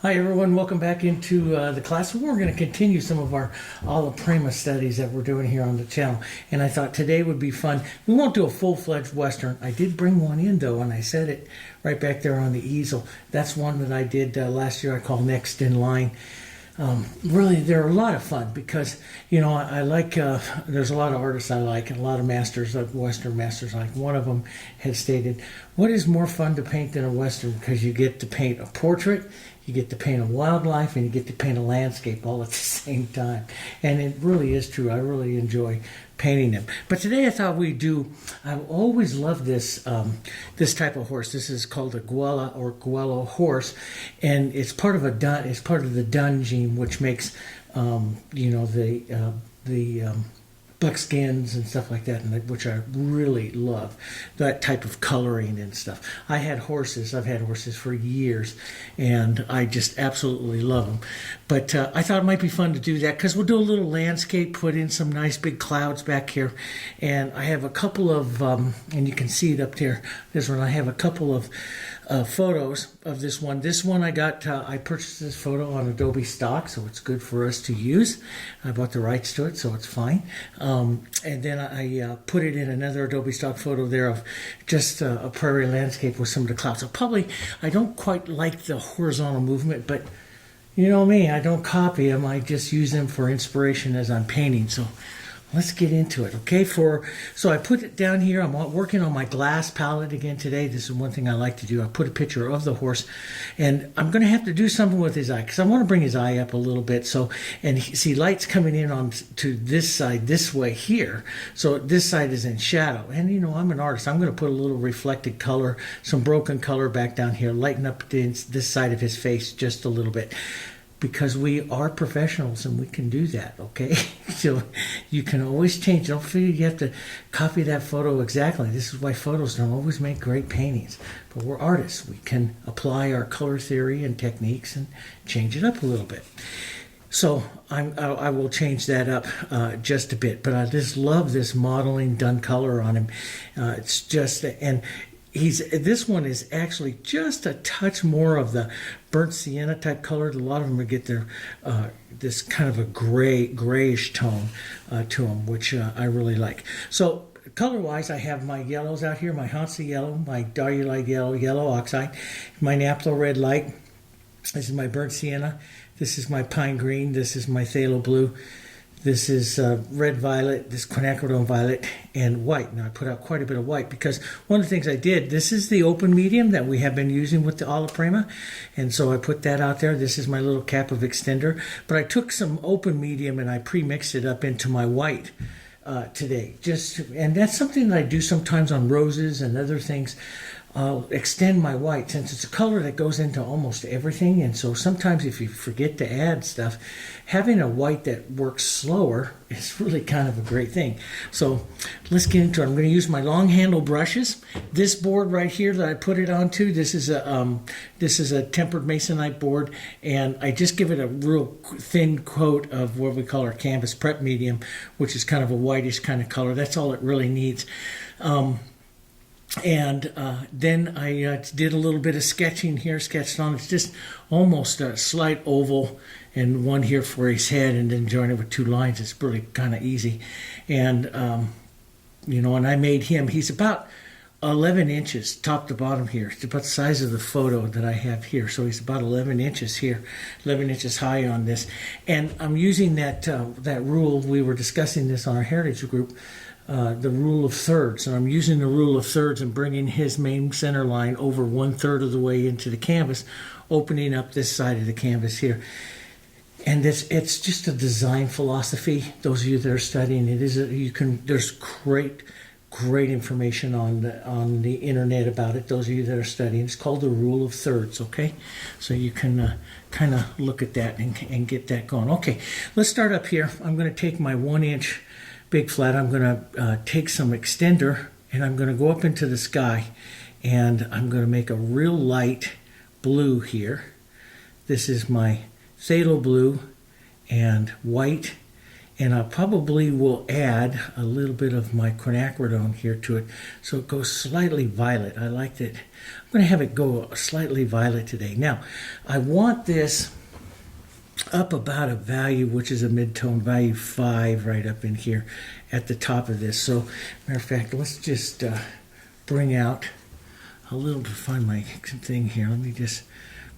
Hi everyone, welcome back into the class. We're going to continue some of our Alla Prima studies that we're doing here on the channel. And I thought today would be fun. We won't do a full-fledged Western. I did bring one in though, and I said it right back there on the easel. That's one that I did last year I call Next in Line. Really, they're a lot of fun because, you know, I like, there's a lot of artists I like and a lot of masters, Western masters I like. One of them had stated, what is more fun to paint than a Western? Because you get to paint a portrait, you get to paint a wildlife, and you get to paint a landscape all at the same time. And it really is true. I really enjoy painting them. But today I thought we'd do, I've always loved this this type of horse. This is called a Grulla or Guello horse, and it's part of a dun. It's part of the dun gene, which makes you know, the buckskins and stuff like that, and which I really love, that type of coloring and stuff. I've had horses for years, and I just absolutely love them. But I thought it might be fun to do that because we'll do a little landscape, put in some nice big clouds back here, and I have a couple of, and you can see it up there, this one, I have a couple of photos of this one. This one I got, I purchased this photo on Adobe stock, so it's good for us to use. I bought the rights to it, so it's fine. And then I put it in another Adobe stock photo there of just a prairie landscape with some of the clouds. So probably, I don't quite like the horizontal movement, but you know me, I don't copy them. I just use them for inspiration as I'm painting. So let's get into it, okay? So I put it down here. I'm working on my glass palette again today. This is one thing I like to do. I put a picture of the horse, and I'm going to have to do something with his eye because I want to bring his eye up a little bit. So, and see, light's coming in on to this side this way here. So this side is in shadow. And you know, I'm an artist. I'm going to put a little reflected color, some broken color back down here, lighten up this side of his face just a little bit, because we are professionals and we can do that, okay? So you can always change. Don't feel you have to copy that photo exactly. This is why photos don't always make great paintings. But we're artists. We can apply our color theory and techniques and change it up a little bit. So I will change that up just a bit. But I just love this modeling done color on him. It's just, and this one is actually just a touch more of the burnt sienna type color. A lot of them will get their this kind of a grayish tone to them, which I really like. So color-wise, I have my yellows out here, my Hansa yellow, my diarylite yellow, yellow oxide, my naphtha red light. This is my burnt sienna. This is my pine green. This is my phthalo blue. This is red violet, this quinacridone violet, and white. Now I put out quite a bit of white because one of the things I did, this is the open medium that we have been using with the Alla Prima, and so I put that out there. This is my little cap of extender, but I took some open medium and I pre-mixed it up into my white today. And that's something that I do sometimes on roses and other things. I'll extend my white since it's a color that goes into almost everything, and so sometimes if you forget to add stuff, having a white that works slower is really kind of a great thing. So let's get into it. I'm going to use my long handle brushes. This board right here that I put it onto, this is a tempered masonite board, and I just give it a real thin coat of what we call our canvas prep medium, which is kind of a whitish kind of color. That's all it really needs. And then I did a little bit of sketching here, sketched on. It's just almost a slight oval and one here for his head, and then join it with two lines. It's really kind of easy. And, you know, and I made him, he's about 11 inches top to bottom here. It's about the size of the photo that I have here. So he's about 11 inches here, 11 inches high on this. And I'm using that rule. We were discussing this on our heritage group, the rule of thirds. And I'm using the rule of thirds and bringing his main center line over 1/3 of the way into the canvas, opening up this side of the canvas here. And it's just a design philosophy. Those of you that are studying it, there's great information on the internet about it. Those of you that are studying, it's called the rule of thirds, okay? So you can kind of look at that and get that going. Okay, let's start up here. I'm going to take my 1-inch big flat. I'm going to take some extender, and I'm going to go up into the sky, and I'm going to make a real light blue here. This is my phthalo blue and white, and I probably will add a little bit of my quinacridone here to it so it goes slightly violet. I like that. I'm going to have it go slightly violet today. Now, I want this up about a value, which is a mid-tone value 5 right up in here at the top of this. So, matter of fact, let's just bring out a little to find my thing here. Let me just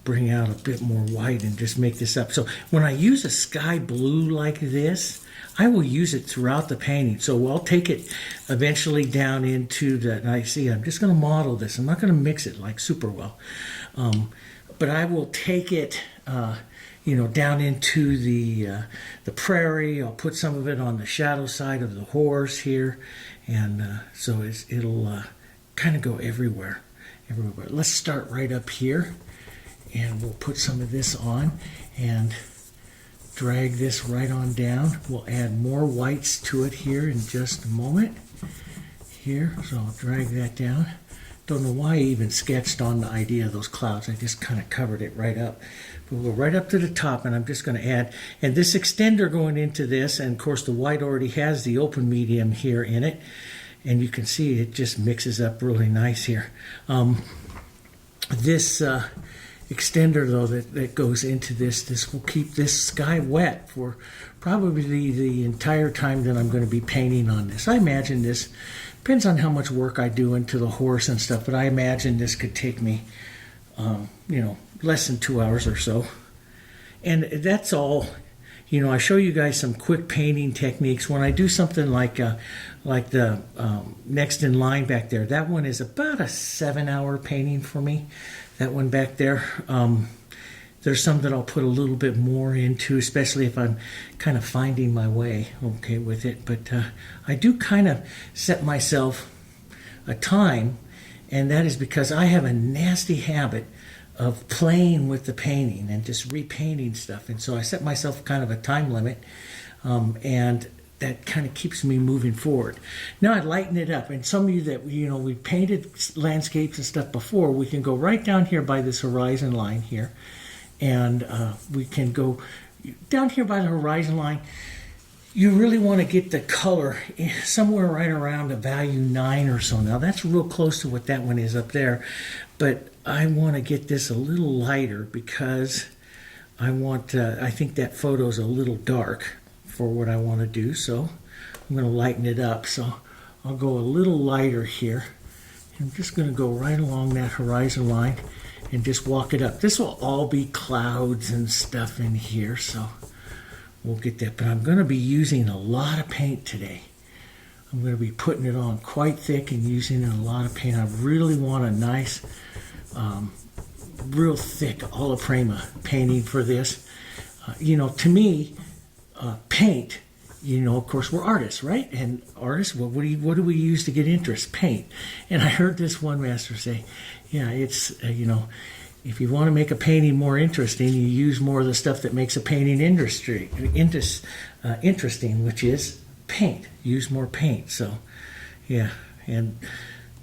bring out a bit more white and just make this up. So when I use a sky blue like this, I will use it throughout the painting. So I'll take it eventually down into the, and I see I'm just going to model this. I'm not going to mix it like super well. But I will take it down into the prairie. I'll put some of it on the shadow side of the horse here. And so it'll kind of go everywhere. Let's start right up here. And we'll put some of this on and drag this right on down. We'll add more whites to it here in just a moment. Here, so I'll drag that down. Don't know why I even sketched on the idea of those clouds. I just kind of covered it right up. We'll go right up to the top, and I'm just going to add, and this extender going into this, and of course the white already has the open medium here in it, and you can see it just mixes up really nice here. This extender though that goes into this will keep this sky wet for probably the entire time that I'm going to be painting on this. I imagine this depends on how much work I do into the horse and stuff, but I imagine this could take me less than 2 hours or so. And that's all. I show you guys some quick painting techniques. When I do something like the next in line back there, that one is about a 7-hour painting for me. That one back there. There's some that I'll put a little bit more into, especially if I'm kind of finding my way, okay, with it. But I do kind of set myself a time, and that is because I have a nasty habit of playing with the painting and just repainting stuff. And so I set myself kind of a time limit, and that kind of keeps me moving forward. Now I lighten it up, and some of you that we painted landscapes and stuff before, we can go right down here by this horizon line here, and we can go down here by the horizon line. You really want to get the color somewhere right around a value 9 or so. Now that's real close to what that one is up there, but I want to get this a little lighter because I think that photo's a little dark for what I want to do, so I'm going to lighten it up. So I'll go a little lighter here. I'm just going to go right along that horizon line and just walk it up. This will all be clouds and stuff in here, so we'll get that. But I'm going to be using a lot of paint today. I'm going to be putting it on quite thick and using a lot of paint. I really want a nice, real thick Alla Prima painting for this. To me, paint, of course we're artists, right? And artists, what do we use to get interest? Paint. And I heard this one master say, yeah, it's, if you want to make a painting more interesting, you use more of the stuff that makes a painting interesting, which is paint. Use more paint. So, yeah, and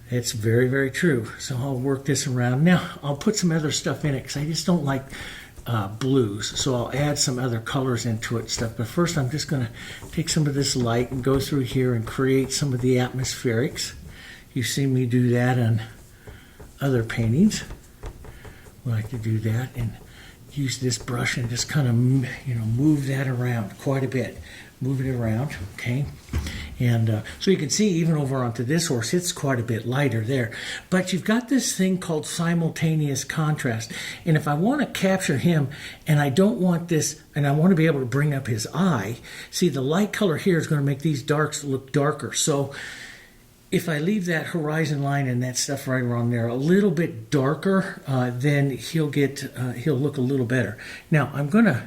it's very, very true. So I'll work this around. Now, I'll put some other stuff in it because I just don't like blues, so I'll add some other colors into it and stuff. But first I'm just going to take some of this light and go through here and create some of the atmospherics. You've seen me do that on other paintings. I like to do that and use this brush and just kind of move that around quite a bit. Move it around, okay? And so you can see even over onto this horse, it's quite a bit lighter there. But you've got this thing called simultaneous contrast. And if I want to capture him and I don't want this, and I want to be able to bring up his eye, see the light color here is going to make these darks look darker. So if I leave that horizon line and that stuff right around there a little bit darker, then he'll look a little better. Now I'm going to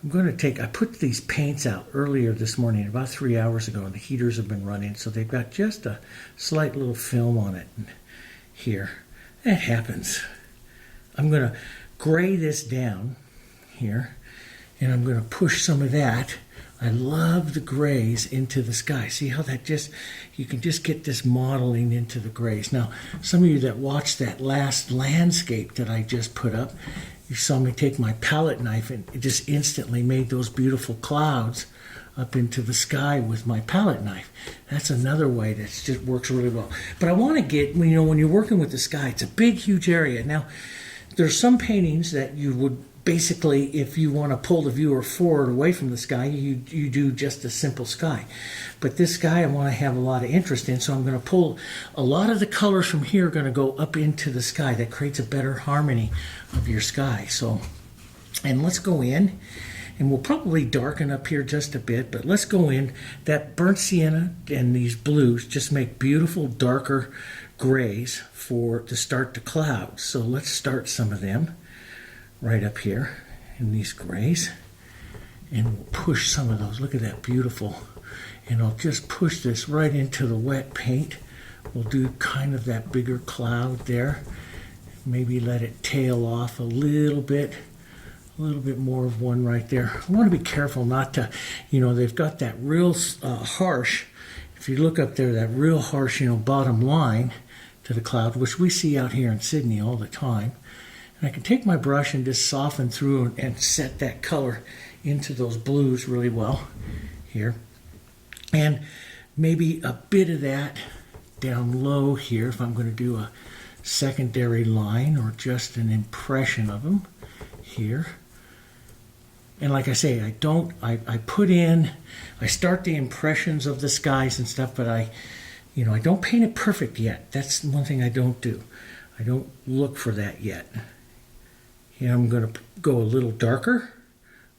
I put these paints out earlier this morning, about 3 hours ago, and the heaters have been running, so they've got just a slight little film on it here. That happens. I'm going to gray this down here, and I'm going to push some of that. I love the grays into the sky. See how that you can just get this modeling into the grays. Now, some of you that watched that last landscape that I just put up, you saw me take my palette knife and it just instantly made those beautiful clouds up into the sky with my palette knife. That's another way that just works really well. But I want to get, when you're working with the sky, it's a big, huge area. Now, there's some paintings that you would basically, if you want to pull the viewer forward away from the sky, you do just a simple sky. But this sky I want to have a lot of interest in, so I'm going to pull a lot of the colors from here are going to go up into the sky. That creates a better harmony of your sky. So, and let's go in, and we'll probably darken up here just a bit, but let's go in. That burnt sienna and these blues just make beautiful darker grays to start the clouds. So let's start some of them right up here in these grays, and we'll push some of those. Look at that, beautiful. And I'll just push this right into the wet paint. We'll do kind of that bigger cloud there. Maybe let it tail off a little bit more of one right there. I want to be careful not to, they've got that real harsh, if you look up there, that real harsh, bottom line to the cloud, which we see out here in Sydney all the time. And I can take my brush and just soften through and set that color into those blues really well here. And maybe a bit of that down low here if I'm going to do a secondary line or just an impression of them here. And like I say, I start the impressions of the skies and stuff, but I don't paint it perfect yet. That's one thing I don't do. I don't look for that yet. I'm going to go a little darker,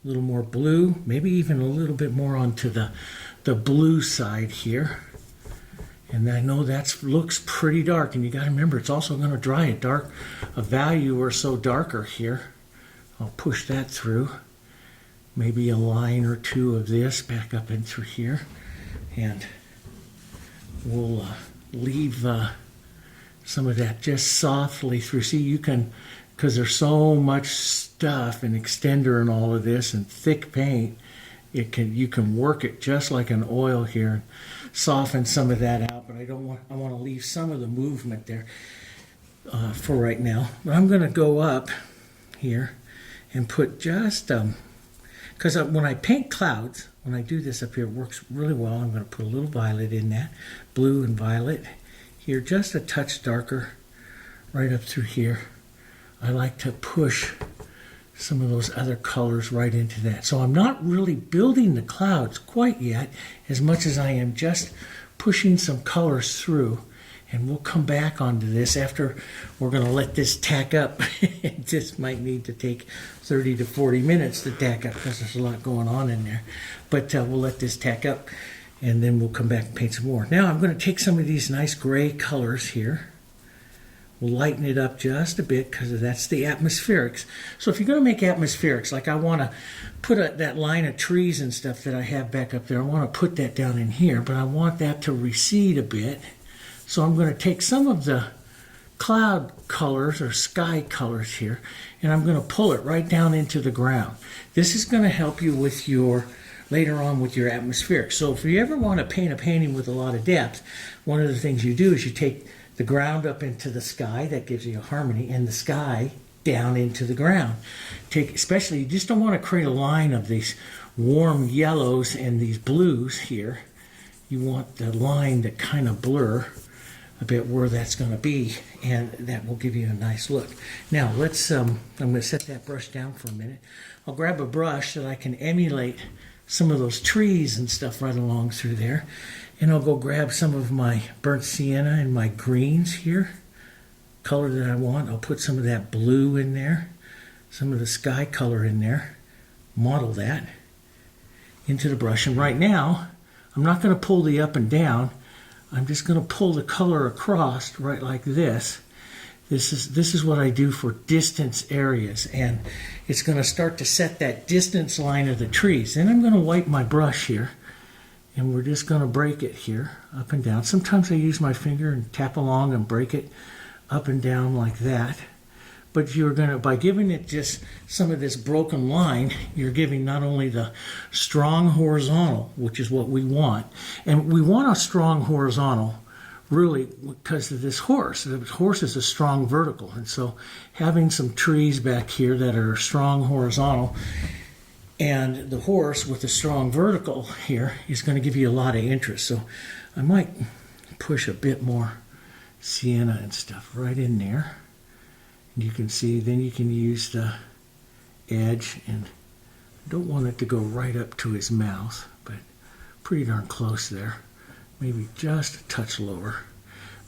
a little more blue, maybe even a little bit more onto the blue side here. And I know that looks pretty dark, and you got to remember it's also going to dry a value or so darker here. I'll push that through. Maybe a line or two of this back up in through here, and we'll leave some of that just softly through. See, you can, because there's so much stuff and extender and all of this and thick paint, you can work it just like an oil here and soften some of that out. But I want to leave some of the movement there for right now. But I'm going to go up here and put just because when I paint clouds, when I do this up here, it works really well. I'm going to put a little violet in that, blue and violet here, just a touch darker right up through here. I like to push some of those other colors right into that. So I'm not really building the clouds quite yet as much as I am just pushing some colors through. And we'll come back onto this after we're going to let this tack up. This might need to take 30 to 40 minutes to tack up because there's a lot going on in there. But we'll let this tack up, and then we'll come back and paint some more. Now I'm going to take some of these nice gray colors here. We'll lighten it up just a bit because that's the atmospherics. So if you're going to make atmospherics, like I want to put that line of trees and stuff that I have back up there, I want to put that down in here, but I want that to recede a bit. So I'm going to take some of the cloud colors or sky colors here, and I'm going to pull it right down into the ground. This is going to help you with later on with your atmospherics. So if you ever want to paint a painting with a lot of depth, one of the things you do is you take the ground up into the sky, that gives you a harmony, and the sky down into the ground. Especially, you just don't want to create a line of these warm yellows and these blues here. You want the line to kind of blur a bit where that's going to be, and that will give you a nice look. Now let's, I'm going to set that brush down for a minute. I'll grab a brush that I can emulate some of those trees and stuff right along through there, and I'll go grab some of my burnt sienna and my greens here, color that I want. I'll put some of that blue in there, some of the sky color in there, model that into the brush. And right now, I'm not going to pull the up and down. I'm just going to pull the color across right like this. This is what I do for distance areas, and it's going to start to set that distance line of the trees. Then I'm going to wipe my brush here, and we're just going to break it here up and down. Sometimes I use my finger and tap along and break it up and down like that. But you're going to, by giving it just some of this broken line, you're giving not only the strong horizontal, which is what we want, and we want a strong horizontal really because of this horse. The horse is a strong vertical, and so having some trees back here that are strong horizontal And the horse with a strong vertical here is going to give you a lot of interest. So I might push a bit more sienna and stuff right in there. And you can see, then you can use the edge, and I don't want it to go right up to his mouth, but pretty darn close there. Maybe just a touch lower.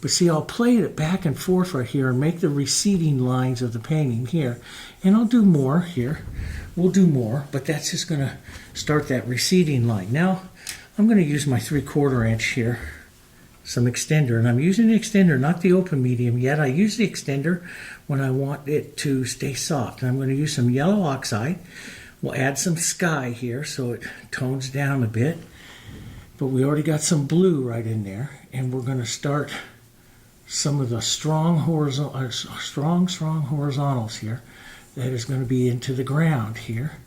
But see, I'll play it back and forth right here and make the receding lines of the painting here. And I'll do more here. We'll do more, but that's just going to start that receding line. Now, I'm going to use my 3/4 inch here, some extender. And I'm using the extender, not the open medium yet. I use the extender when I want it to stay soft. And I'm going to use some yellow oxide. We'll add some sky here so it tones down a bit. But we already got some blue right in there. And we're going to start some of the strong horizontals here that is going to be into the ground here,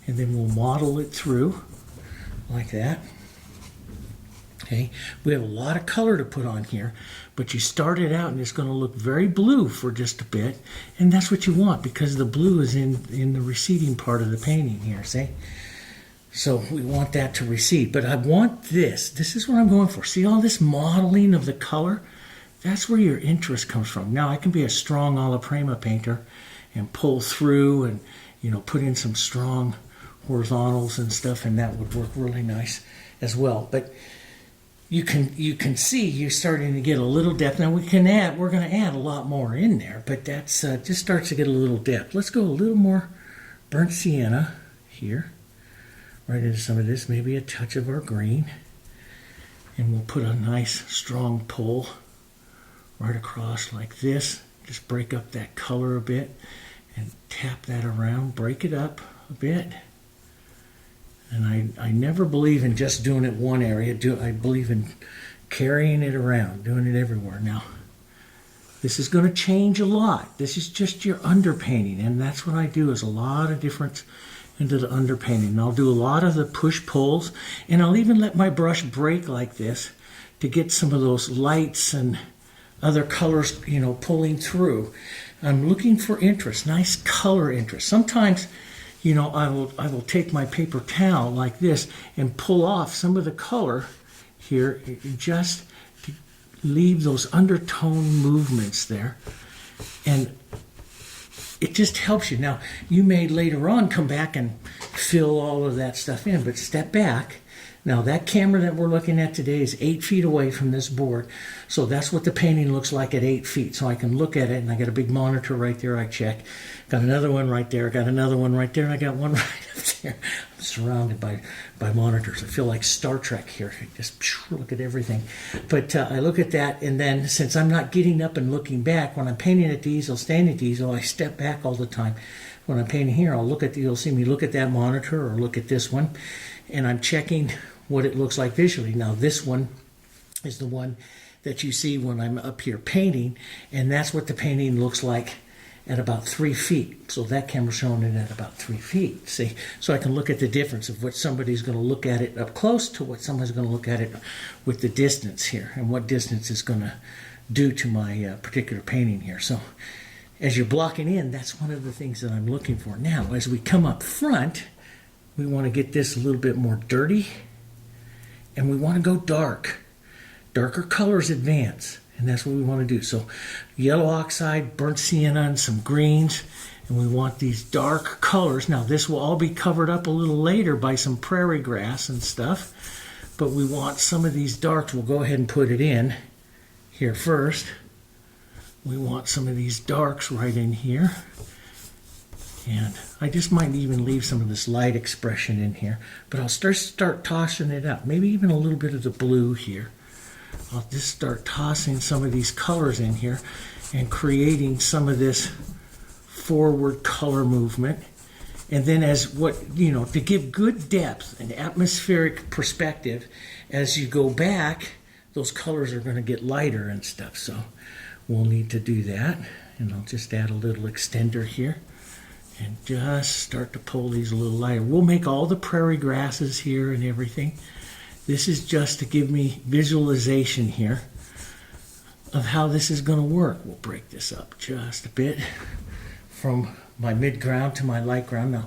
and then we'll model it through like that. Okay, we have a lot of color to put on here, but you start it out and it's going to look very blue for just a bit, and that's what you want because the blue is in the receding part of the painting here, see? So we want that to recede, but I want this is what I'm going for. See all this modeling of the color? That's where your interest comes from. Now I can be a strong Alla Prima painter and pull through and, you know, put in some strong horizontals and stuff, and that would work really nice as well. But you can see you're starting to get a little depth. Now we're going to add a lot more in there, but that's just starts to get a little depth. Let's go a little more burnt sienna here, right into some of this, maybe a touch of our green, and we'll put a nice strong pull right across like this. Just break up that color a bit and tap that around, break it up a bit. And I never believe in just doing it one area. I believe in carrying it around, doing it everywhere. Now, this is going to change a lot. This is just your underpainting, and that's what I do, is a lot of difference into the underpainting. And I'll do a lot of the push-pulls, and I'll even let my brush break like this to get some of those lights and other colors, you know, pulling through. I'm looking for interest, nice color interest. Sometimes, you know, I will take my paper towel like this and pull off some of the color here just to leave those undertone movements there. And it just helps you. Now, you may later on come back and fill all of that stuff in, but step back. Now, that camera that we're looking at today is 8 feet away from this board. So that's what the painting looks like at 8 feet. So I can look at it, and I got a big monitor right there. I check. Got another one right there. Got another one right there. And I got one right up there. I'm surrounded by monitors. I feel like Star Trek here. I just look at everything. But I look at that, and then since I'm not getting up and looking back, when I'm painting at the easel, standing at the easel, I step back all the time. When I'm painting here, you'll see me look at that monitor or look at this one, and I'm checking what it looks like visually. Now this one is the one that you see when I'm up here painting, and that's what the painting looks like at about 3 feet. So that camera's showing it at about 3 feet. See, so I can look at the difference of what somebody's going to look at it up close to what somebody's going to look at it with the distance here, and what distance is going to do to my particular painting here. So as you're blocking in, that's one of the things that I'm looking for. Now, as we come up front, we want to get this a little bit more dirty, and we want to go dark. Darker colors advance, and that's what we want to do. So yellow oxide, burnt sienna, and some greens, and we want these dark colors. Now this will all be covered up a little later by some prairie grass and stuff, but we want some of these darks. We'll go ahead and put it in here first. We want some of these darks right in here. And I just might even leave some of this light expression in here, but I'll start tossing it up. Maybe even a little bit of the blue here. I'll just start tossing some of these colors in here and creating some of this forward color movement. And then to give good depth and atmospheric perspective, as you go back, those colors are going to get lighter and stuff. So we'll need to do that. And I'll just add a little extender here and just start to pull these a little lighter. We'll make all the prairie grasses here and everything. This is just to give me visualization here of how this is going to work. We'll break this up just a bit from my mid-ground to my light ground. Now,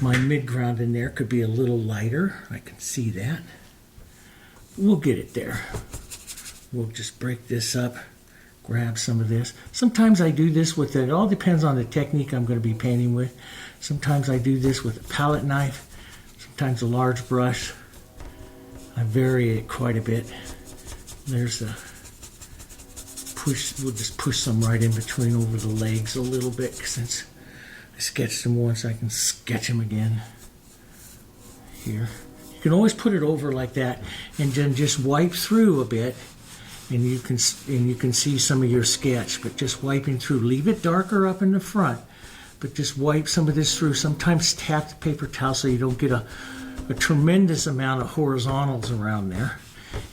my mid-ground in there could be a little lighter. I can see that. We'll get it there. We'll just break this up, grab some of this. Sometimes I do this with it all depends on the technique I'm going to be painting with. Sometimes I do this with a palette knife, sometimes a large brush. I vary it quite a bit. There's a push, we'll just push some right in between over the legs a little bit, since I sketched them once, I can sketch them again here. You can always put it over like that and then just wipe through a bit, and you can see some of your sketch, but just wiping through. Leave it darker up in the front, but just wipe some of this through. Sometimes tap the paper towel so you don't get a tremendous amount of horizontals around there.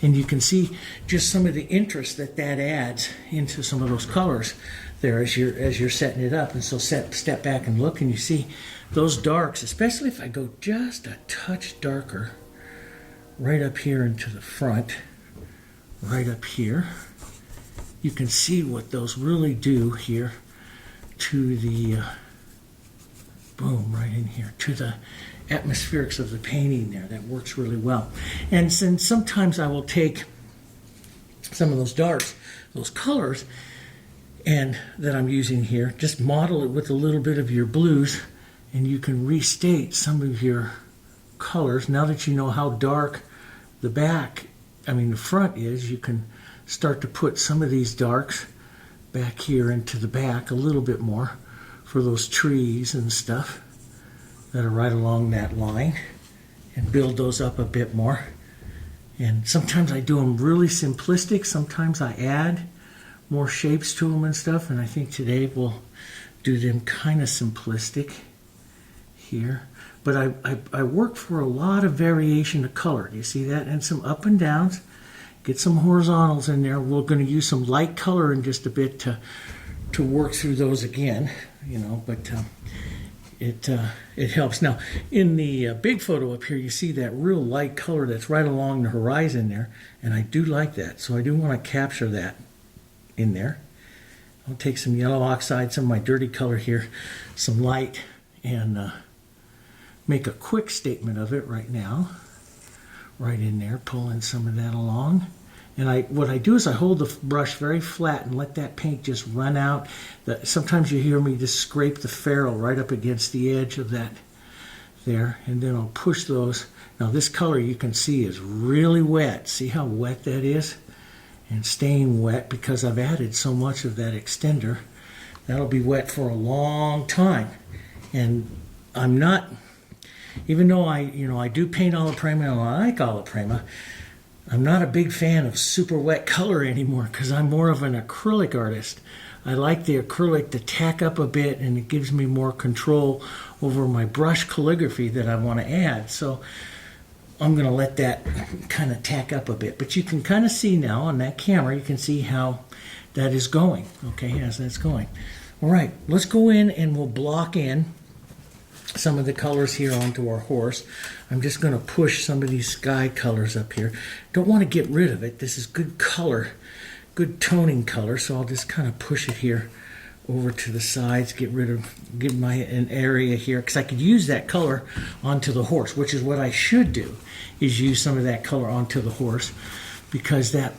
And you can see just some of the interest that adds into some of those colors there as you're setting it up. And so step back and look, and you see those darks, especially if I go just a touch darker right up here into the front, right up here. You can see what those really do here to the boom, right in here, to the atmospherics of the painting there. That works really well. And since sometimes I will take some of those darks, those colors, and that I'm using here, just model it with a little bit of your blues, and you can restate some of your colors. Now that you know how dark the front is, you can start to put some of these darks back here into the back a little bit more for those trees and stuff that are right along that line, and build those up a bit more. And sometimes I do them really simplistic, sometimes I add more shapes to them and stuff, and I think today we'll do them kind of simplistic here. But I work for a lot of variation of color. Do you see that? And some up and downs. Get some horizontals in there. We're going to use some light color in just a bit to work through those again, but it helps. Now, in the big photo up here, you see that real light color that's right along the horizon there, and I do like that, so I do want to capture that in there. I'll take some yellow oxide, some of my dirty color here, some light, and make a quick statement of it right now, right in there, pulling some of that along. And what I do is I hold the brush very flat and let that paint just run out. Sometimes you hear me just scrape the ferrule right up against the edge of that there, and then I'll push those. Now this color you can see is really wet. See how wet that is? And staying wet because I've added so much of that extender. That'll be wet for a long time. And I'm not, even though I do paint Alla Prima and I like Alla Prima, I'm not a big fan of super wet color anymore because I'm more of an acrylic artist. I like the acrylic to tack up a bit, and it gives me more control over my brush calligraphy that I want to add. So I'm going to let that kind of tack up a bit. But you can kind of see now on that camera, you can see how that is going. Okay, as that's going. All right, let's go in and we'll block in some of the colors here onto our horse. I'm just going to push some of these sky colors up here. Don't want to get rid of it. This is good color, good toning color, so I'll just kind of push it here over to the sides, give an area here, because I could use that color onto the horse, which is what I should do, is use some of that color onto the horse, because that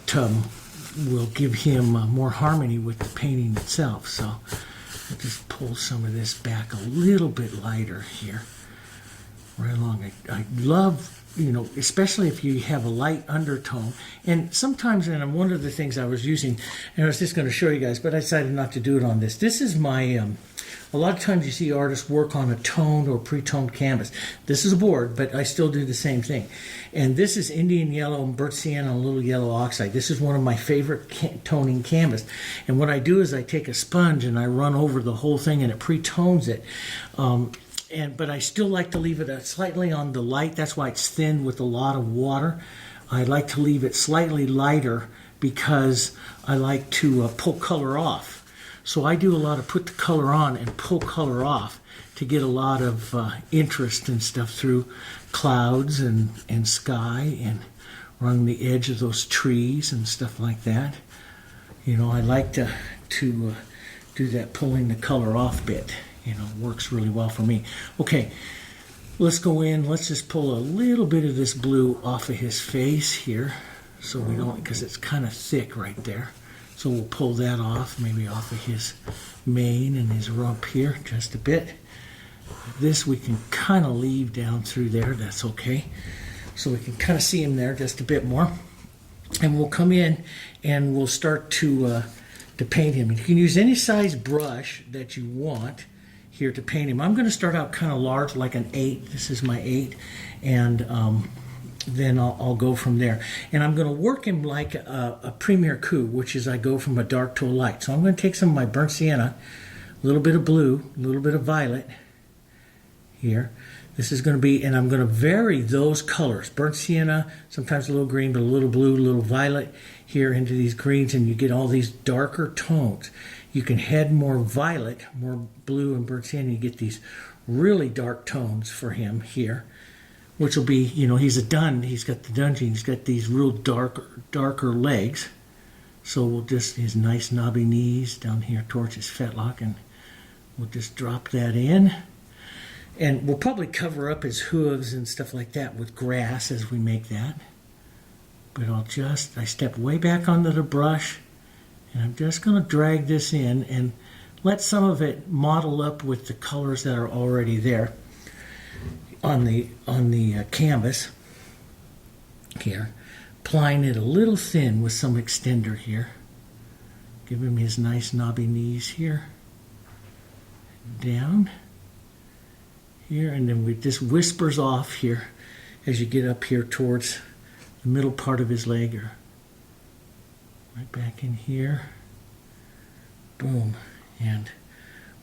will give him more harmony with the painting itself. So I'll just pull some of this back a little bit lighter here, right along. I love, especially if you have a light undertone. And sometimes, and one of the things I was using, and I was just going to show you guys, but I decided not to do it on this. This is my, a lot of times you see artists work on a toned or pre-toned canvas. This is a board, but I still do the same thing. And this is Indian yellow and burnt sienna and a little yellow oxide. This is one of my favorite toning canvas. And what I do is I take a sponge and I run over the whole thing and it pre-tones it. But I still like to leave it slightly on the light. That's why it's thin with a lot of water. I like to leave it slightly lighter because I like to pull color off. So I do a lot of put the color on and pull color off to get a lot of interest and stuff through clouds and sky and along the edge of those trees and stuff like that. I like to do that pulling the color off bit you know, works really well for me. Okay, let's go in. Let's just pull a little bit of this blue off of his face here, so we don't, because it's kind of thick right there. So we'll pull that off, maybe off of his mane and his rump here just a bit. This we can kind of leave down through there. That's okay. So we can kind of see him there just a bit more. And we'll come in and we'll start to paint him. You can use any size brush that you want here to paint him. I'm going to start out kind of large, like an 8. This is my 8, and then I'll go from there. And I'm going to work him like a Premier Coup, which is I go from a dark to a light. So I'm going to take some of my burnt sienna, a little bit of blue, a little bit of violet here. This is going to be, and I'm going to vary those colors. Burnt sienna, sometimes a little green, but a little blue, a little violet here into these greens, and you get all these darker tones. You can head more violet, more blue and burnt sienna, you get these really dark tones for him here, which will be, you know, he's got the dungeon, he's got these real darker legs. So we'll just, his nice knobby knees down here towards his fetlock, and we'll just drop that in. And we'll probably cover up his hooves and stuff like that with grass as we make that. But I step way back onto the brush, and I'm just going to drag this in and let some of it model up with the colors that are already there on the canvas here. Applying it a little thin with some extender here. Give him his nice knobby knees here. Down. Here, and then we just whispers off here as you get up here towards the middle part of his leg, or right back in here. Boom. And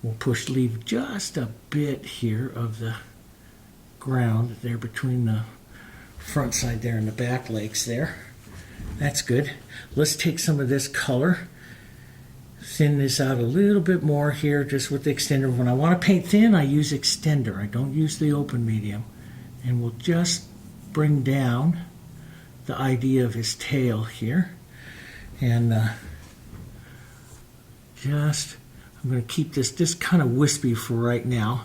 we'll leave just a bit here of the ground there between the front side there and the back legs there. That's good. Let's take some of this color, thin this out a little bit more here just with the extender. When I want to paint thin, I use extender. I don't use the open medium. And we'll just bring down the idea of his tail here. And I'm going to keep this kind of wispy for right now.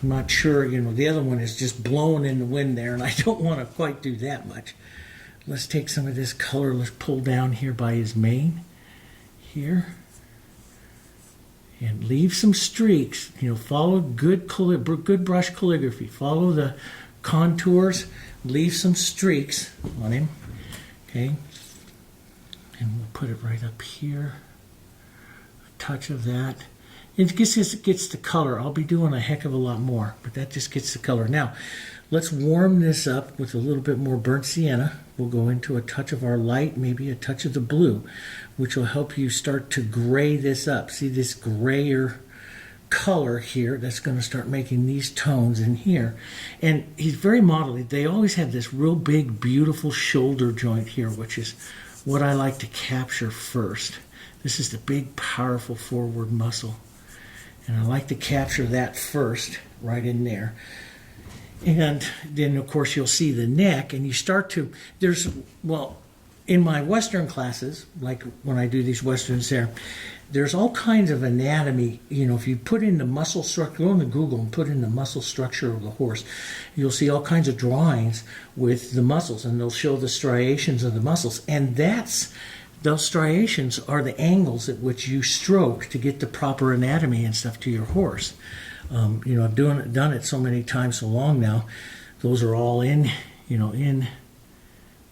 I'm not sure, you know, the other one is just blowing in the wind there, and I don't want to quite do that much. Let's take some of this color, let's pull down here by his mane here. And leave some streaks, you know, follow good brush calligraphy. Follow the contours, leave some streaks on him, okay? And we'll put it right up here. A touch of that. It gets the color. I'll be doing a heck of a lot more, but that just gets the color. Now, let's warm this up with a little bit more burnt sienna. We'll go into a touch of our light, maybe a touch of the blue, which will help you start to gray this up. See this grayer color here that's going to start making these tones in here. And he's very modelly. They always have this real big, beautiful shoulder joint here, which is what I like to capture first. This is the big, powerful forward muscle. And I like to capture that first, right in there. And then, of course, you'll see the neck, and you start to, in my Western classes, like when I do these Westerns there's all kinds of anatomy. You know, if you put in the muscle structure, go into Google and put in the muscle structure of the horse, you'll see all kinds of drawings with the muscles, and they'll show the striations of the muscles. And those striations are the angles at which you stroke to get the proper anatomy and stuff to your horse. You know, I've done it so many times, so long now. Those are all in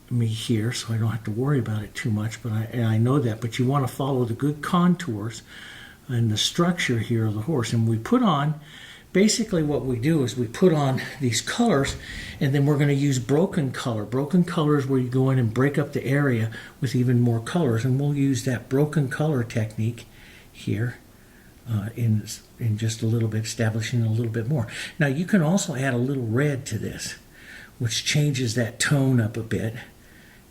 me here, so I don't have to worry about it too much. But I know that. But you want to follow the good contours and the structure here of the horse. And we put on, basically what we do is we put on these colors, and then we're going to use broken color. Broken color is where you go in and break up the area with even more colors, and we'll use that broken color technique here. In just a little bit, establishing a little bit more. Now you can also add a little red to this, which changes that tone up a bit.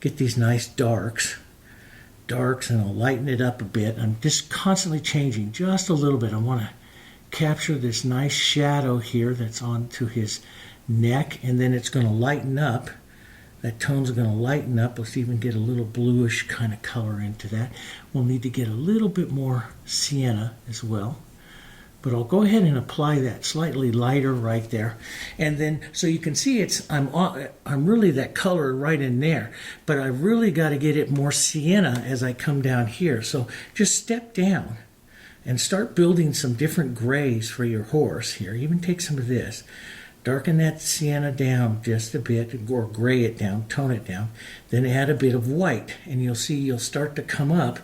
Get these nice darks, and I'll lighten it up a bit. I'm just constantly changing just a little bit. I want to capture this nice shadow here that's onto his neck, and then it's going to lighten up. That tone's going to lighten up. Let's even get a little bluish kind of color into that. We'll need to get a little bit more sienna as well. But I'll go ahead and apply that slightly lighter right there. And then, so you can see I'm really that color right in there. But I really got to get it more sienna as I come down here. So just step down and start building some different grays for your horse here. Even take some of this. Darken that sienna down just a bit, or gray it down, tone it down. Then add a bit of white, and you'll see you'll start to come up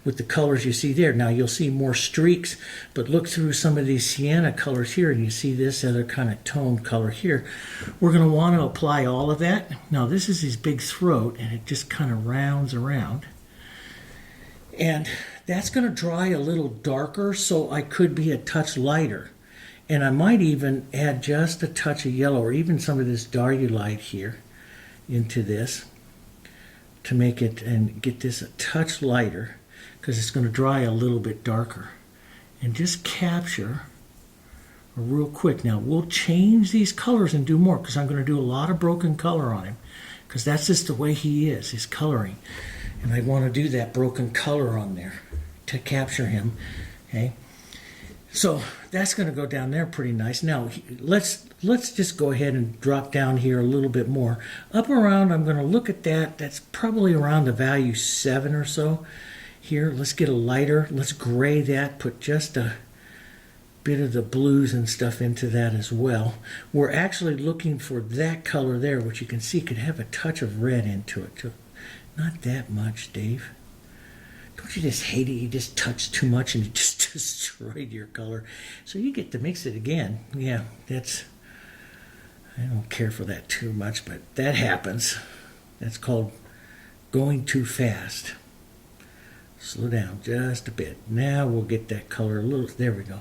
with the colors you see there. Now you'll see more streaks, but look through some of these sienna colors here, and you see this other kind of tone color here. We're going to want to apply all of that. Now this is his big throat, and it just kind of rounds around. And that's going to dry a little darker, so I could be a touch lighter. And I might even add just a touch of yellow, or even some of this Darulite here into this to make it and get this a touch lighter, because it's going to dry a little bit darker. And just capture real quick. Now we'll change these colors and do more, because I'm going to do a lot of broken color on him, because that's just the way he is, his coloring. And I want to do that broken color on there to capture him. Okay. So that's going to go down there pretty nice. Now let's just go ahead and drop down here a little bit more. Up around, I'm going to look at that. That's probably around the value 7 or so. Here, let's get a lighter. Let's gray that. Put just a bit of the blues and stuff into that as well. We're actually looking for that color there, which you can see could have a touch of red into it too. Not that much, Dave. Don't you just hate it? You just touched too much and you just destroyed your color. So you get to mix it again. Yeah, I don't care for that too much, but that happens. That's called going too fast. Slow down just a bit. Now we'll get that color a little, there we go.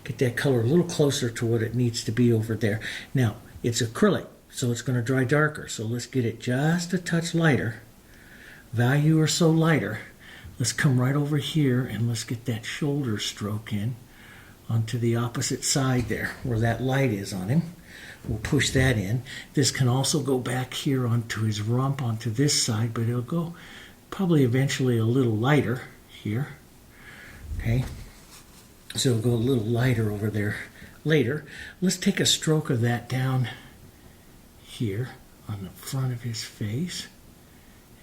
Get that color a little closer to what it needs to be over there. Now, it's acrylic, so it's going to dry darker. So let's get it just a touch lighter. Value or so lighter. Let's come right over here and let's get that shoulder stroke in onto the opposite side there where that light is on him. We'll push that in. This can also go back here onto his rump, onto this side, but it'll go probably eventually a little lighter here. Okay, so it'll go a little lighter over there later. Let's take a stroke of that down here on the front of his face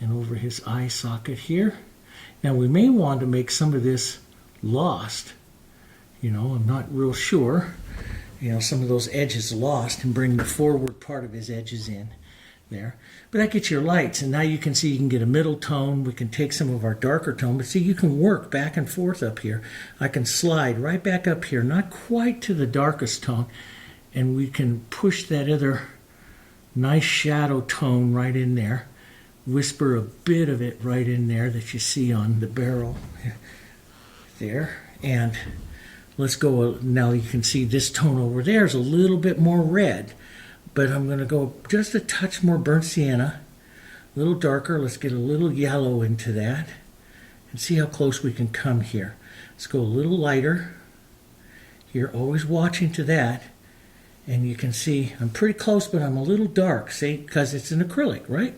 and over his eye socket here. Now we may want to make some of this lost. You know, I'm not real sure. You know, some of those edges lost, and bring the forward part of his edges in there. But that gets your lights, and now you can see you can get a middle tone. We can take some of our darker tone, but see, you can work back and forth up here. I can slide right back up here, not quite to the darkest tone, and we can push that other nice shadow tone right in there. Whisper a bit of it right in there that you see on the barrel there. And let's go, now you can see this tone over there is a little bit more red, but I'm going to go just a touch more burnt sienna, a little darker. Let's get a little yellow into that and see how close we can come here. Let's go a little lighter here, always watching to that. And you can see I'm pretty close, but I'm a little dark, see, because it's an acrylic, right?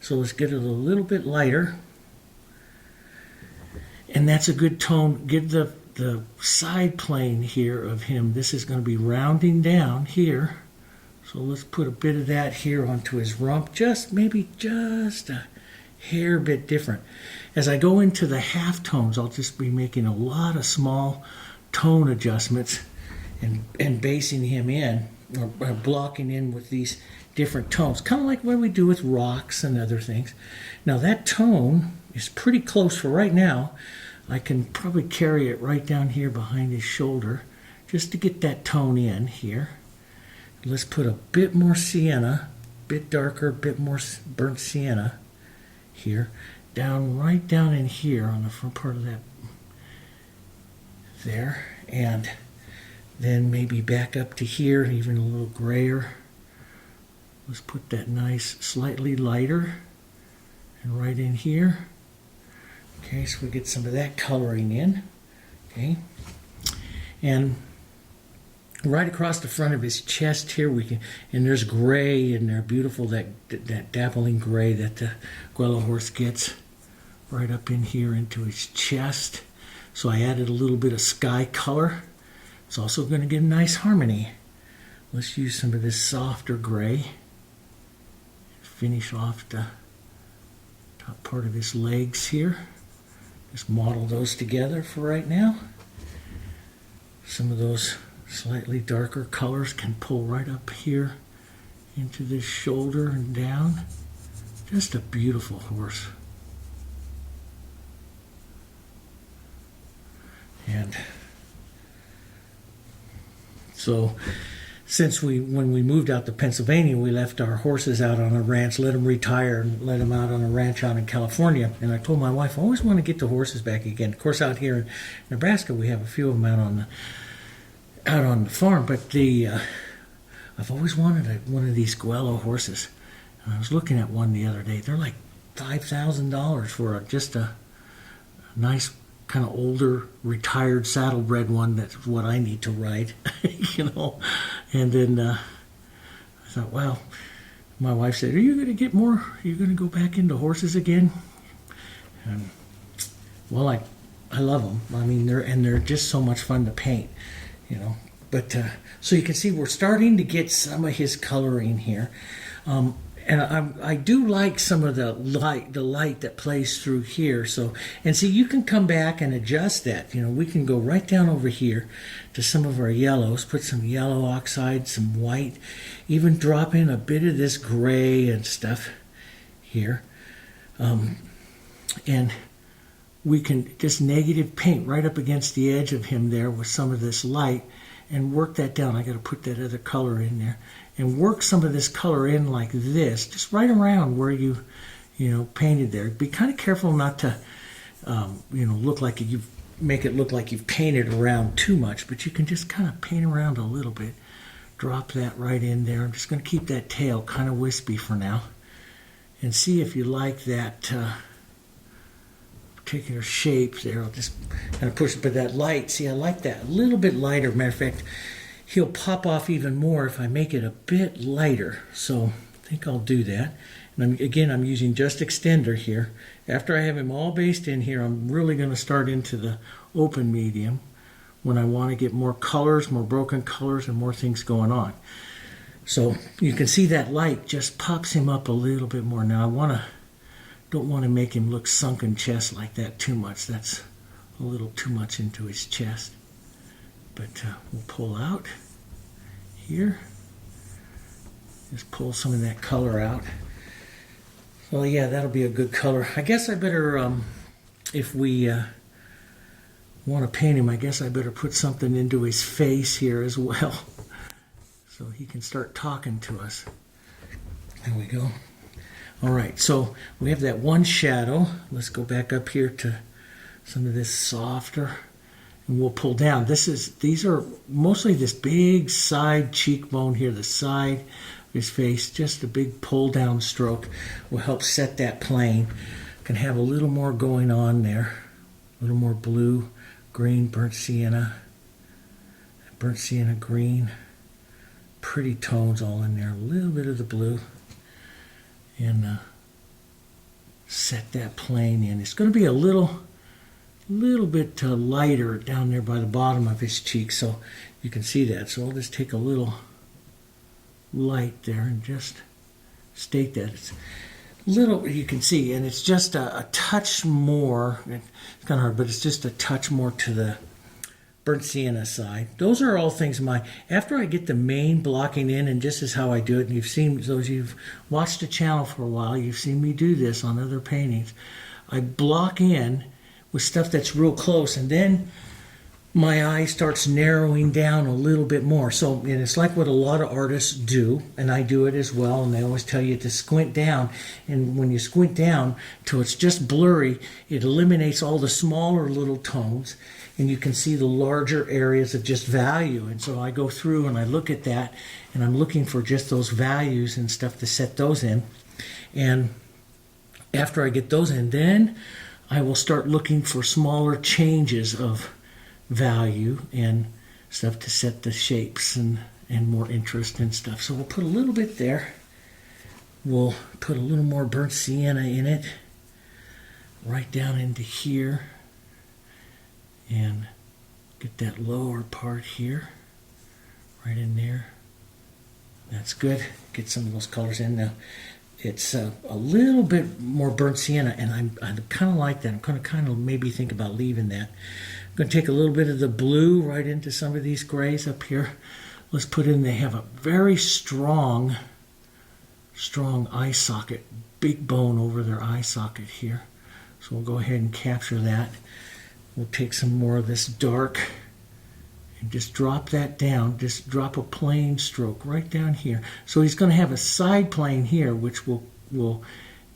So let's get it a little bit lighter. And that's a good tone. Give the side plane here of him. This is going to be rounding down here. So let's put a bit of that here onto his rump. Maybe just a hair bit different. As I go into the half tones, I'll just be making a lot of small tone adjustments and basing him in, or blocking in with these different tones, kind of like what we do with rocks and other things. Now that tone is pretty close for right now. I can probably carry it right down here behind his shoulder just to get that tone in here. Let's put a bit more sienna, bit darker, bit more burnt sienna here, right down in here on the front part of that there, and then maybe back up to here, even a little grayer. Let's put that nice, slightly lighter, and right in here. Okay, so we get some of that coloring in. Okay, and right across the front of his chest here, we can, and there's gray in there, beautiful, that dappling gray that the Grulla horse gets right up in here into his chest. So I added a little bit of sky color It's also going to give nice harmony. Let's use some of this softer gray. Finish off the top part of his legs here. Just model those together for right now. Some of those slightly darker colors can pull right up here into this shoulder and down. Just a beautiful horse. And so since when we moved out to Pennsylvania, we left our horses out on a ranch, let them retire and let them out on a ranch out in California. And I told my wife, I always want to get the horses back again. Of course, out here in Nebraska, we have a few of them out on the farm, but I've always wanted one of these Grulla horses. And I was looking at one the other day. They're like $5,000 for just a nice kind of older, retired saddlebred one. That's what I need to ride, you know. And then I thought, well, my wife said, are you going to get more? Are you going to go back into horses again? Well, I love them. I mean, they're just so much fun to paint, you know. But so you can see we're starting to get some of his coloring here. And I do like some of the light that plays through here. So, and see, you can come back and adjust that. You know, we can go right down over here to some of our yellows, put some yellow oxide, some white, even drop in a bit of this gray and stuff here. And we can just negative paint right up against the edge of him there with some of this light and work that down. I got to put that other color in there. And work some of this color in like this, just right around where you painted there. Be kind of careful not to, make it look like you've painted around too much, but you can just kind of paint around a little bit. Drop that right in there. I'm just going to keep that tail kind of wispy for now, and see if you like that particular shape there. I'll just kind of push it, but that light. See, I like that a little bit lighter. Matter of fact, he'll pop off even more if I make it a bit lighter. So I think I'll do that. And I'm using just extender here. After I have him all based in here, I'm really going to start into the open medium when I want to get more colors, more broken colors, and more things going on. So you can see that light just pops him up a little bit more. Now don't want to make him look sunken chest like that too much. That's a little too much into his chest. But we'll pull out here. Just pull some of that color out. Well, yeah, that'll be a good color. I guess I better, if we want to paint him, I guess I better put something into his face here as well, so he can start talking to us. There we go. All right, so we have that one shadow. Let's go back up here to some of this softer. And we'll pull down. These are mostly this big side cheekbone here, the side of his face. Just a big pull down stroke will help set that plane. Can have a little more going on there. A little more blue, green, burnt sienna green. Pretty tones all in there. A little bit of the blue. And set that plane in. It's going to be a little bit lighter down there by the bottom of his cheek, so you can see that. So I'll just take a little light there and just state that. It's little, you can see, and it's just a touch more. It's kind of hard, but it's just a touch more to the burnt sienna side. Those are all things after I get the main blocking in, and this is how I do it, and you've seen, those you've watched the channel for a while, you've seen me do this on other paintings. I block in with stuff that's real close, and then my eye starts narrowing down a little bit more. So, and it's like what a lot of artists do, and I do it as well, and they always tell you to squint down, and when you squint down till it's just blurry, it eliminates all the smaller little tones, and you can see the larger areas of just value. And so I go through and I look at that, and I'm looking for just those values and stuff to set those in. And after I get those in, then I will start looking for smaller changes of value and stuff to set the shapes and more interest and stuff. So we'll put a little bit there. We'll put a little more burnt sienna in it, right down into here. And Get that lower part here, right in there. That's good. Get some of those colors in now. It's a little bit more burnt sienna, and I kind of like that. I'm going to kind of maybe think about leaving that. I'm going to take a little bit of the blue right into some of these grays up here. Let's put in, they have a very strong eye socket, big bone over their eye socket here. So we'll go ahead and capture that. We'll take some more of this dark and just drop that down. Just drop a plane stroke right down here. So he's going to have a side plane here, which will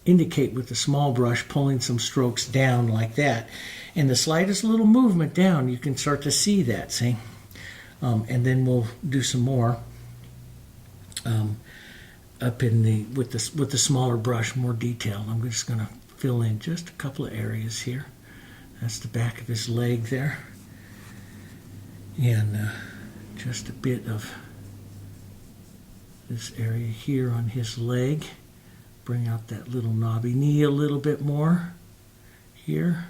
indicate with the small brush pulling some strokes down like that. And the slightest little movement down, you can start to see that, see? And then we'll do some more up in the with the smaller brush, more detail. I'm just going to fill in just a couple of areas here. That's the back of his leg there. And just a bit of this area here on his leg. Bring out that little knobby knee a little bit more here.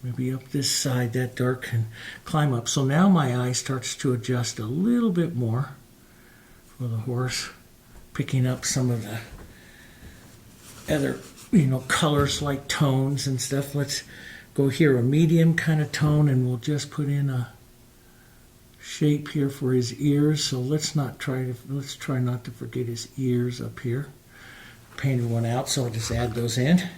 Maybe up this side, that dark can climb up. So now my eye starts to adjust a little bit more for the horse, picking up some of the other, colors like tones and stuff. Let's go here, a medium kind of tone, and we'll just put in a shape here for his ears. So let's try not to forget his ears up here. Painted one out, so I'll just add those in.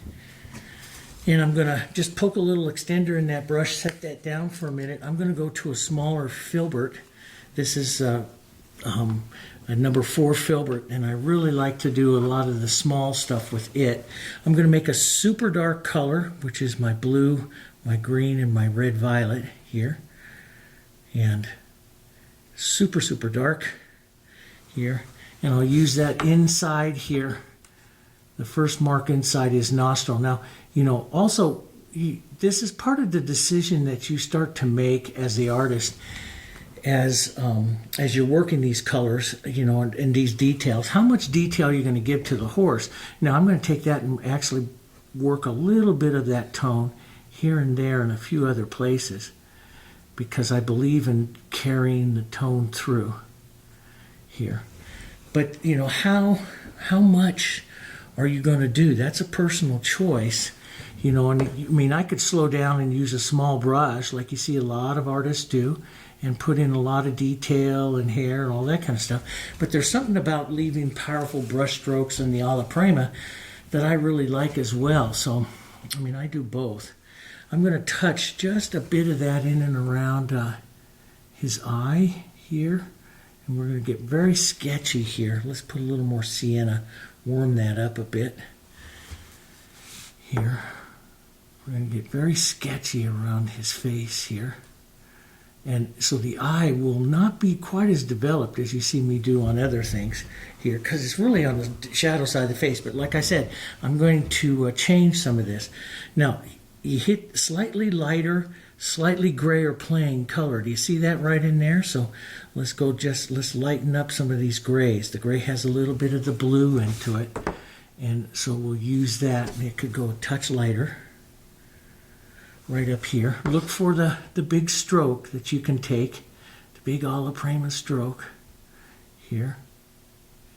And I'm going to just poke a little extender in that brush, set that down for a minute. I'm going to go to a smaller filbert. This is a number 4 filbert, and I really like to do a lot of the small stuff with it. I'm going to make a super dark color, which is my blue, my green, and my red violet here. And super, super dark here. And I'll use that inside here. The first mark inside his nostril. Now, also, this is part of the decision that you start to make as the artist, as you're working these colors, and these details. How much detail you're going to give to the horse. Now, I'm going to take that and actually work a little bit of that tone here and there and a few other places, because I believe in carrying the tone through here. But, how much are you going to do? That's a personal choice. And I could slow down and use a small brush like you see a lot of artists do and put in a lot of detail and hair and all that kind of stuff. But there's something about leaving powerful brush strokes in the Alla Prima that I really like as well. So, I do both. I'm going to touch just a bit of that in and around his eye here. And we're going to get very sketchy here. Let's put a little more sienna, warm that up a bit here. We're going to get very sketchy around his face here. And so the eye will not be quite as developed as you see me do on other things here, because it's really on the shadow side of the face. But like I said, I'm going to change some of this. Now, you hit slightly lighter, slightly gray or plain color. Do you see that right in there? So let's lighten up some of these grays. The gray has a little bit of the blue into it. And so we'll use that. It could go a touch lighter right up here. Look for the big stroke that you can take, the big Alla Prima stroke here.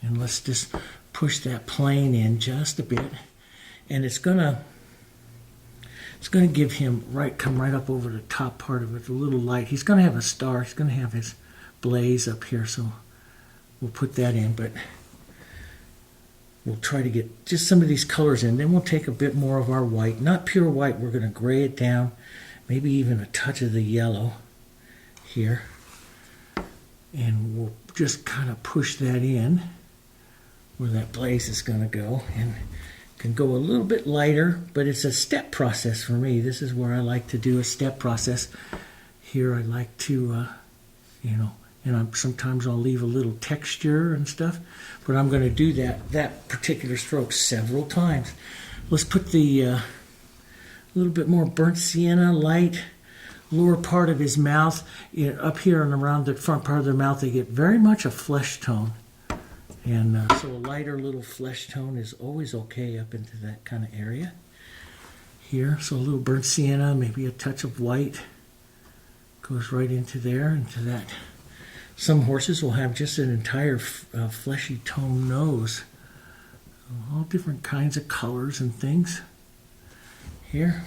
And let's just push that plane in just a bit. And it's gonna give him come right up over the top part of it, a little light. He's gonna have a star. He's gonna have his blaze up here, so we'll put that in. But we'll try to get just some of these colors in. Then we'll take a bit more of our white, not pure white. We're going to gray it down, maybe even a touch of the yellow here. And we'll just kind of push that in where that blaze is going to go. And can go a little bit lighter, but it's a step process for me. This is where I like to do a step process. Here I like to, and sometimes I'll leave a little texture and stuff, but I'm going to do that particular stroke several times. Let's put the little bit more burnt sienna light lower part of his mouth. Up here and around the front part of the mouth, they get very much a flesh tone. And so a lighter little flesh tone is always okay up into that kind of area here. So a little burnt sienna, maybe a touch of white Goes right into there, into that. Some horses will have just an entire fleshy tone nose. All different kinds of colors and things here.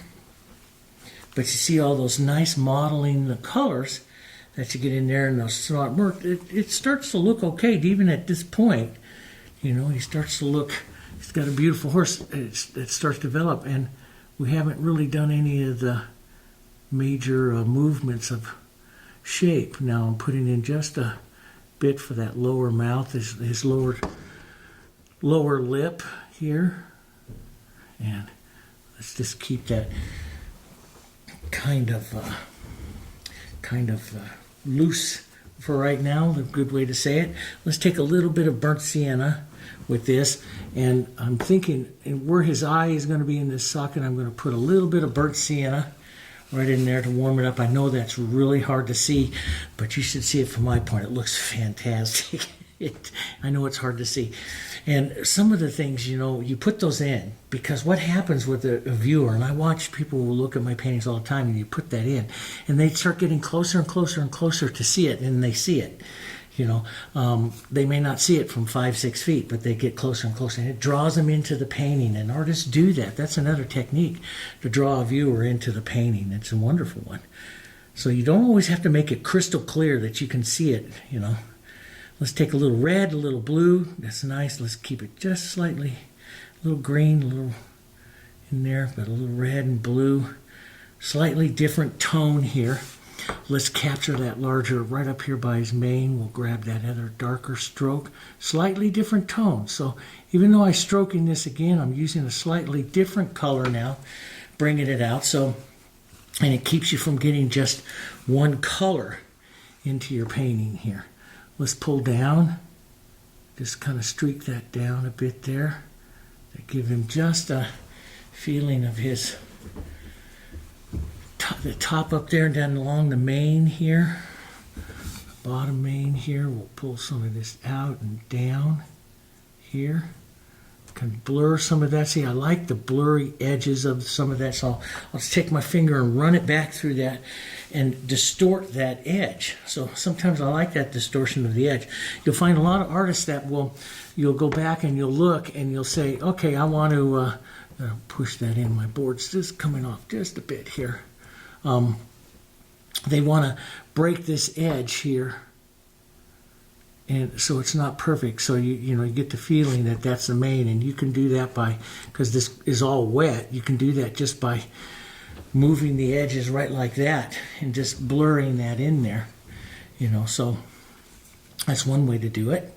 But you see all those nice modeling the colors that you get in there and those smart work. It starts to look okay even at this point. You know, he starts to look, he's got a beautiful horse. It starts to develop, and we haven't really done any of the major movements of shape. Now I'm putting in just a bit for that lower mouth, his lower lip here, and let's just keep that kind of loose for right now. A good way to say it. Let's take a little bit of burnt sienna with this, and I'm thinking where his eye is going to be in this socket, I'm going to put a little bit of burnt sienna right in there to warm it up. I know that's really hard to see, but you should see it from my point. It looks fantastic. I know it's hard to see. And some of the things, you know, you put those in because what happens with a viewer, and I watch people who look at my paintings all the time, and you put that in, and they start getting closer and closer and closer to see it, and they see it. You know, they may not see it from 5-6 feet, but they get closer and closer, and it draws them into the painting, and artists do that. That's another technique, to draw a viewer into the painting. It's a wonderful one. So you don't always have to make it crystal clear that you can see it, you know. Let's take a little red, a little blue. That's nice. Let's keep it just slightly, a little green, a little in there, but a little red and blue. Slightly different tone here. Let's capture that larger right up here by his mane. We'll grab that other darker stroke. Slightly different tone. So even though I'm stroking this again, I'm using a slightly different color now, bringing it out. So, and it keeps you from getting just one color into your painting here. Let's pull down. Just kind of streak that down a bit there. To give him just a feeling of his the top up there and down along the mane here, bottom mane here. We'll pull some of this out and down here. Can blur some of that. See, I like the blurry edges of some of that, so I'll just take my finger and run it back through that and distort that edge. So sometimes I like that distortion of the edge. You'll find a lot of artists that you'll go back and you'll look and you'll say, okay, I want to push that in. My board's just coming off just a bit here. They want to break this edge here, and so it's not perfect. So you get the feeling that that's the mane, and you can do that by, because this is all wet, you can do that just by moving the edges right like that and just blurring that in there. So that's one way to do it.